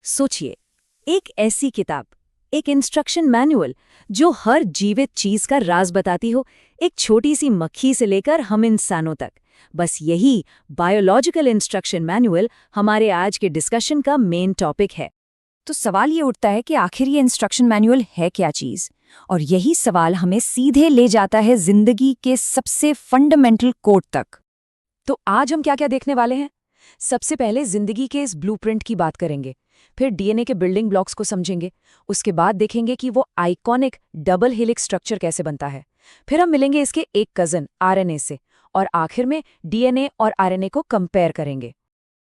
सोचिए, एक ऐसी किताब, एक इंस्ट्रक्शन मैनुअल जो हर जीवित चीज का राज बताती हो, एक छोटी सी मक्खी से लेकर हम इंसानों तक। बस यही बायोलॉजिकल इंस्ट्रक्शन मैनुअल हमारे आज के डिस्कशन का मेन टॉपिक है। तो सवाल ये उठता है कि आखिर ये इंस्ट्रक्शन मैनुअल है क्या चीज? और यही सवाल हमें सीधे ले जाता है जिंदगी के सबसे फंडामेंटल कोड तक। तो आज हम क्या क्या देखने वाले हैं? सबसे पहले जिंदगी के इस ब्लूप्रिंट की बात करेंगे, फिर डीएनए के बिल्डिंग ब्लॉक्स को समझेंगे, उसके बाद देखेंगे कि वो आइकॉनिक डबल हेलिक्स स्ट्रक्चर कैसे बनता है, फिर हम मिलेंगे इसके एक कजन आरएनए से, और आखिर में डीएनए और आरएनए को कंपेयर करेंगे।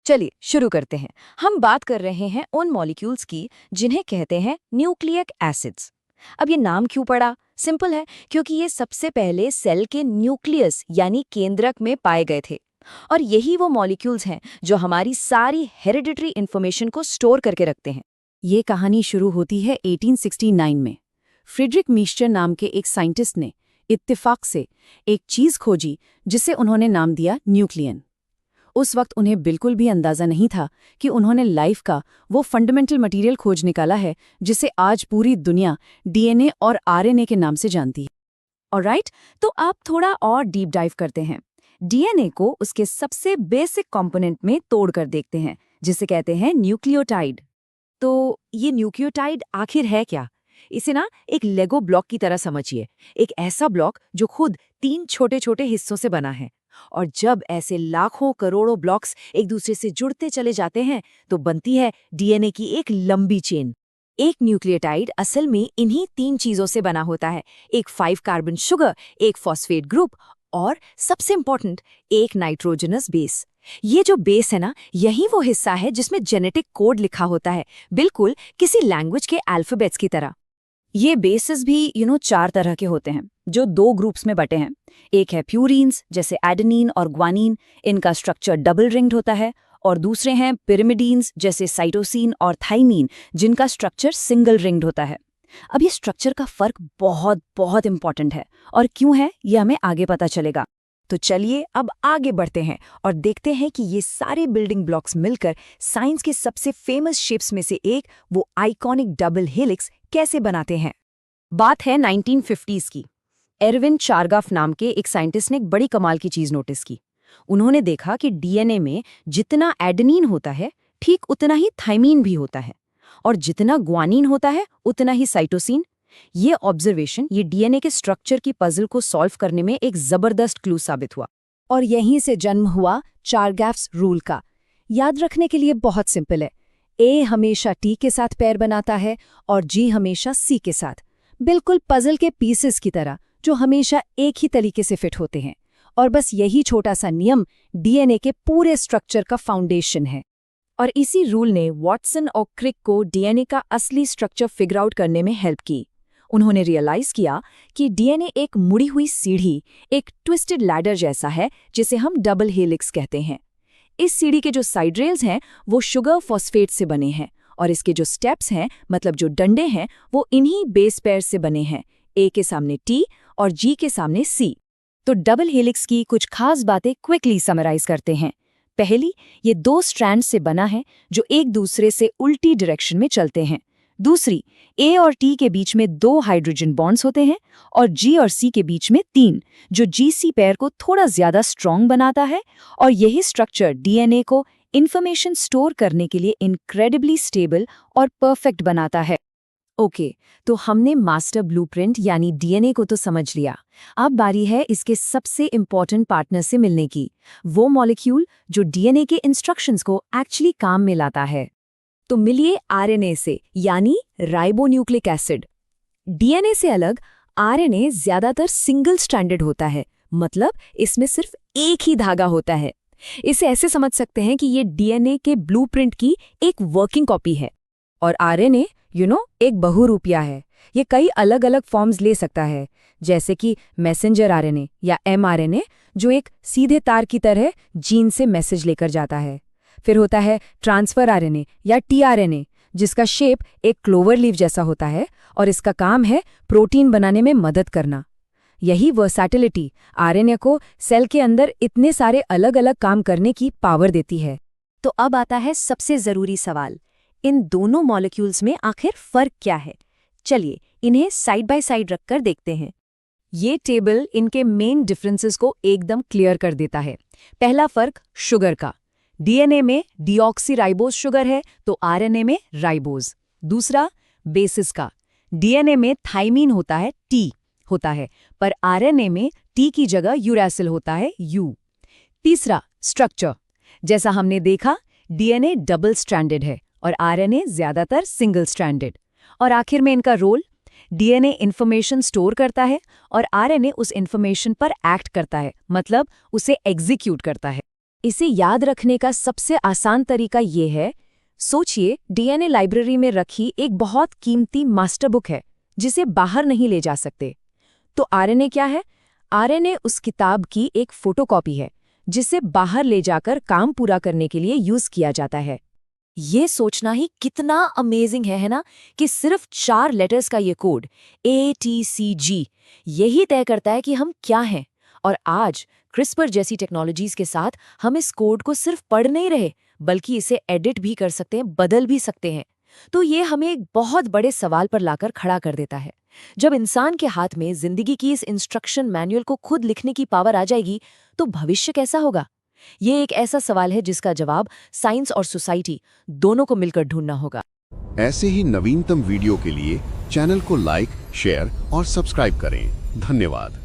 चलिए शुरू करते हैं। हम बात कर रहे हैं उन मॉलिक्यूल्स की जिन्हें कहते हैं न्यूक्लिक एसिड्स। अब ये नाम क्यों पड़ा? सिंपल है, क्योंकि ये सबसे पहले सेल के न्यूक्लियस यानी केंद्रक में पाए गए थे। और यही वो मॉलिक्यूल्स हैं जो हमारी सारी हेरिडिटरी इंफॉर्मेशन को स्टोर करके रखते हैं। ये कहानी शुरू होती है 1869 में। फ्रेडरिक मीस्चर नाम के एक साइंटिस्ट ने इत्तेफाक से एक चीज खोजी जिसे उन्होंने नाम दिया न्यूक्लियन। उस वक्त उन्हें बिल्कुल भी अंदाजा नहीं था कि उन्होंने लाइफ का वो फंडामेंटल मटेरियल खोज निकाला है जिसे आज पूरी दुनिया डीएनए और आरएनए के नाम से जानती है। ऑलराइट, तो आप थोड़ा और डीप डाइव करते हैं। डीएनए को उसके सबसे बेसिक कंपोनेंट में तोड़कर देखते हैं, जिसे कहते हैं न्यूक्लियोटाइड। तो ये न्यूक्लियोटाइड आखिर है क्या? इसे ना एक लेगो ब्लॉक की तरह समझिए, एक ऐसा ब्लॉक जो खुद 3 छोटे छोटे हिस्सों से बना है। और जब ऐसे लाखों करोड़ों ब्लॉक्स एक दूसरे से जुड़ते चले जाते हैं तो बनती है डीएनए की एक लंबी चेन। एक न्यूक्लियोटाइड असल में इन्हीं 3 चीजों से बना होता है, एक 5 कार्बन शुगर, एक फॉस्फेट ग्रुप और सबसे इंपॉर्टेंट एक नाइट्रोजनस बेस। ये जो बेस है ना, यही वो हिस्सा है जिसमें जेनेटिक कोड लिखा होता है, बिल्कुल किसी लैंग्वेज के अल्फाबेट्स की तरह। ये बेसिस भी 4 तरह के होते हैं जो 2 ग्रुप्स में बटे हैं। एक है प्यूरीन्स जैसे एडेनिन और ग्वानिन, इनका स्ट्रक्चर डबल रिंग्ड होता है। और दूसरे हैं पिरिमिडीन्स जैसे साइटोसिन और थाइमीन, जिनका स्ट्रक्चर सिंगल रिंग्ड होता है। अब ये स्ट्रक्चर का फर्क बहुत बहुत इंपॉर्टेंट है, और क्यों है ये हमें आगे पता चलेगा। तो चलिए अब आगे बढ़ते हैं और देखते हैं कि ये सारे बिल्डिंग ब्लॉक्स मिलकर साइंस के सबसे फेमस शेप्स में से एक, वो आइकॉनिक डबल हेलिक्स कैसे बनाते हैं। बात है 1950s की। एरविन चारगाफ नाम के एक साइंटिस्ट ने एक बड़ी कमाल की चीज नोटिस की। उन्होंने देखा कि डीएनए में जितना एडेनिन होता है, ठीक उतना ही थाइमीन भी होता है, और जितना ग्वानिन होता है उतना ही साइटोसिन। ये ऑब्जर्वेशन ये डीएनए के स्ट्रक्चर की पजल को सॉल्व करने में एक जबरदस्त क्लू साबित हुआ। और यहीं से जन्म हुआ चारगाफ्स रूल का। याद रखने के लिए बहुत सिंपल है, ए हमेशा टी के साथ पैर बनाता है और जी हमेशा सी के साथ, बिल्कुल पजल के पीसेस की तरह जो हमेशा एक ही तरीके से फिट होते हैं। और बस यही छोटा सा नियम डीएनए के पूरे स्ट्रक्चर का फाउंडेशन है। और इसी रूल ने वॉटसन और क्रिक को डीएनए का असली स्ट्रक्चर फिगर आउट करने में हेल्प की। उन्होंने रियलाइज किया कि डीएनए एक मुड़ी हुई सीढ़ी, एक ट्विस्टेड लैडर जैसा है जिसे हम डबल हेलिक्स कहते हैं। इस सीढ़ी के जो साइड रेल्स हैं वो शुगर फॉस्फेट से बने हैं, और इसके जो स्टेप्स हैं, मतलब जो डंडे हैं, वो इन्हीं बेस पेयर से बने हैं, ए के सामने टी और जी के सामने सी। तो डबल हेलिक्स की कुछ खास बातें क्विकली समराइज करते हैं। पहली, ये 2 स्ट्रैंड से बना है जो एक दूसरे से उल्टी डायरेक्शन में चलते हैं। दूसरी, ए और टी के बीच में 2 हाइड्रोजन बॉन्ड्स होते हैं, और जी और सी के बीच में 3, जो जी-सी पेयर को थोड़ा ज्यादा स्ट्रॉन्ग बनाता है। और यही स्ट्रक्चर डीएनए को इंफॉर्मेशन स्टोर करने के लिए इनक्रेडिबली स्टेबल और परफेक्ट बनाता है। ओके, तो हमने मास्टर ब्लूप्रिंट यानी डीएनए को तो समझ लिया। अब बारी है इसके सबसे इंपॉर्टेंट पार्टनर से मिलने की, वो मॉलिक्यूल जो डीएनए के इंस्ट्रक्शंस को एक्चुअली काम में लाता है। तो मिलिए आरएनए से, यानी राइबोन्यूक्लिक एसिड। डीएनए से अलग आरएनए ज्यादातर सिंगल स्ट्रैंडेड होता है, मतलब इसमें सिर्फ एक ही धागा होता है। इसे ऐसे समझ सकते हैं कि ये डीएनए के ब्लूप्रिंट की एक वर्किंग कॉपी है। और आरएनए एक बहुरूपिया है। ये कई अलग अलग फॉर्म्स ले सकता है, जैसे कि मैसेंजर आरएनए या एमआरएनए, जो एक सीधे तार की तरह जीन से मैसेज लेकर जाता है। फिर होता है ट्रांसफर आरएनए या टीआरएनए, जिसका शेप एक क्लोवर लीफ जैसा होता है, और इसका काम है प्रोटीन बनाने में मदद करना। यही वर्सैटिलिटी आरएनए को सेल के अंदर इतने सारे अलग अलग काम करने की पावर देती है। तो अब आता है सबसे जरूरी सवाल, इन दोनों मॉलिक्यूल्स में आखिर फर्क क्या है? चलिए इन्हें साइड बाय साइड रखकर देखते हैं। ये टेबल इनके मेन डिफरेंसेस को एकदम क्लियर कर देता है। पहला फर्क शुगर का। डीएनए में डीऑक्सीराइबोज शुगर है तो आरएनए में राइबोज। दूसरा बेसिस का। डीएनए में थाइमीन होता है, टी होता है, पर आरएनए में टी की जगह यूरैसिल होता है, यू। तीसरा स्ट्रक्चर। जैसा हमने देखा, डीएनए डबल स्ट्रैंडेड है और आरएनए ज्यादातर सिंगल स्ट्रैंडेड। और आखिर में इनका रोल, डीएनए इंफॉर्मेशन स्टोर करता है और आरएनए उस इंफॉर्मेशन पर एक्ट करता है, मतलब उसे एग्जीक्यूट करता है। इसे याद रखने का सबसे आसान तरीका ये है, सोचिए डीएनए लाइब्रेरी में रखी एक बहुत कीमती मास्टर बुक है जिसे बाहर नहीं ले जा सकते। तो आरएनए क्या है? आरएनए उस किताब की एक फोटोकॉपी है जिसे बाहर ले जाकर काम पूरा करने के लिए यूज किया जाता है। ये सोचना ही कितना अमेजिंग है ना, कि सिर्फ 4 लेटर्स का ये कोड ATCG यही तय करता है कि हम क्या हैं। और आज क्रिस्पर जैसी टेक्नोलॉजीज के साथ हम इस कोड को सिर्फ पढ़ नहीं रहे, बल्कि इसे एडिट भी कर सकते हैं, बदल भी सकते हैं। तो ये हमें एक बहुत बड़े सवाल पर लाकर खड़ा कर देता है। जब इंसान के हाथ में जिंदगी की इस इंस्ट्रक्शन मैनुअल को खुद लिखने की पावर आ जाएगी, तो भविष्य कैसा होगा? ये एक ऐसा सवाल है जिसका जवाब साइंस और सोसाइटी दोनों को मिलकर ढूंढना होगा। ऐसे ही नवीनतम वीडियो के लिए चैनल को लाइक, शेयर और सब्सक्राइब करें। धन्यवाद।